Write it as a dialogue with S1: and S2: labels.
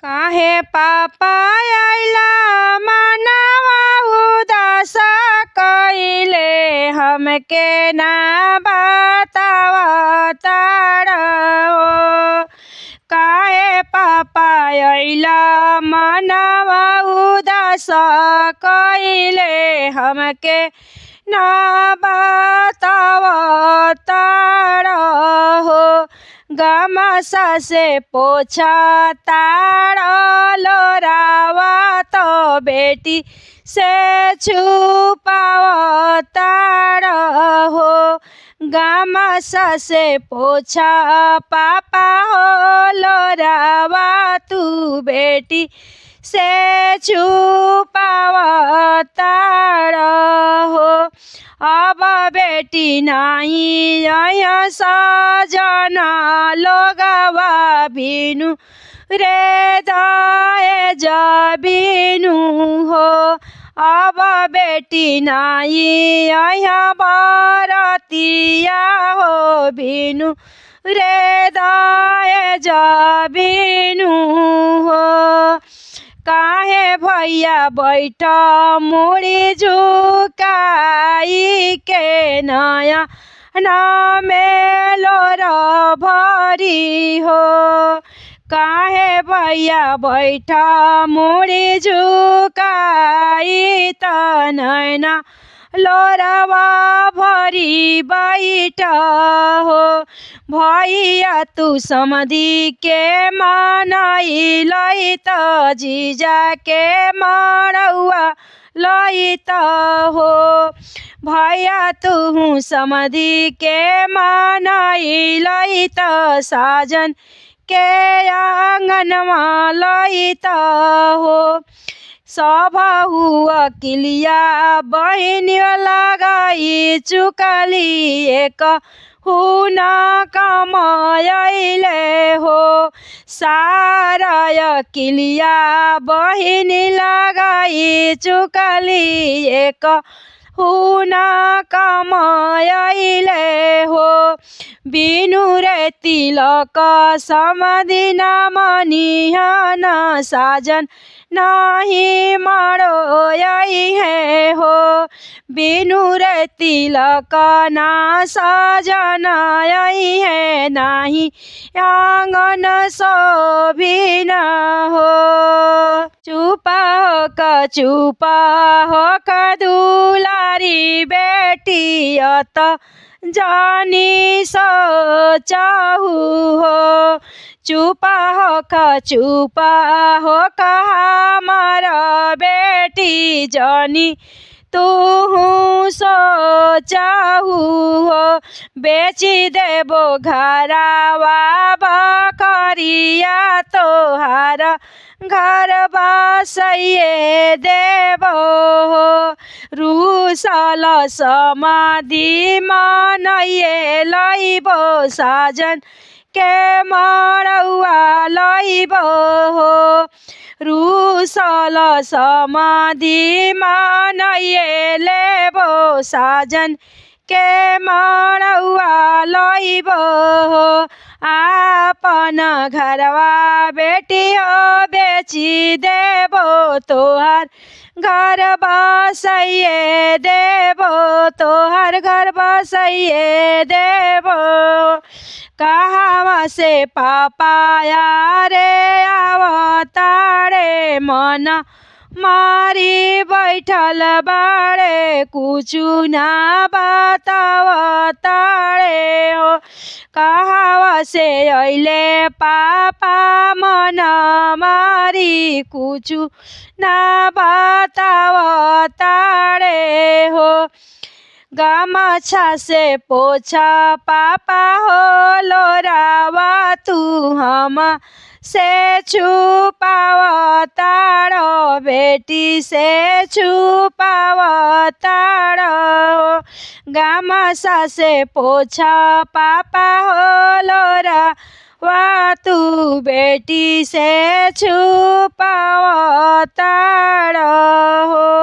S1: काहे पापा आइला मनवा उदास कइले हमके ना बतावताड़ हो। काहे पापा आइला मनवा उदास कइले हमके ना बतावताड़ हो। गमसा से पोछा ताड़ लोरावा तो बेटी से छुपावताड़ हो। गमसा से पोछा पापा हो लोरावा तू बेटी से छुपावताड़ हो। अब बेटी नाही आया सजना लोगवा बिनु रे दाए जबिनु हो। अब बेटी नाही आया बरतिया हो बिनु रे दाए जबिनु हो। काहे भैया बैठ मुड़ी झुकाई के नया ना मेलो र भरी हो। काहे भैया बैठ मुड़ी झुकाई त नैना लोरवा भरी बैठ हो। भैया तू समधी के मनाई लई त जीजा के मरौआ लई त हो। भैया तू समधी के मनाई लई त साजन के आंगनवा लई त हो। सब हुआ किलिया बहिनी लगाई चुकली एक हुना कमायले हो। सारा किलिया बहिनी लगाई चुकली एक हुना कमायले हो। बिनु रे तिलक समधि न मनिहन साजन नहीं मरोई है हो। बिनु रे तिलक ना साजन आई है नाही आंगन शोभिन हो। चुपा हो क दुलारी बेटी अत जानी सोचहु हो। चुपा हो हमार बेटी जानी तू सोचहु हो। बेची देबो घरवा बकरिया तोहार घर बसइए देबो हो। रूसल समाधि मनइए लइबो साजन के मरौआ लइबो हो। रूसल समाधि मनइए लेबो साजन के मरौआ लइबो हो। आपन घरवा बेटी हो बेची देबो तोहार घर बसइए देबो तोहार घर बसइए देबो। कहवा से पापा रे आवताड़े मन मारी बैठल बाड़े कुछु ना बतावताड़े हो। कहवा से अइले पापा मन मारी कुछु ना बतावताड़े हो। गमछा से पोछा पापा हो लोरावा तू हम से छुपावताड़ बेटी से छुपावताड़ हो। गमछा से पोछा पापा हो लोरावा तू बेटी से छुपावताड़ हो।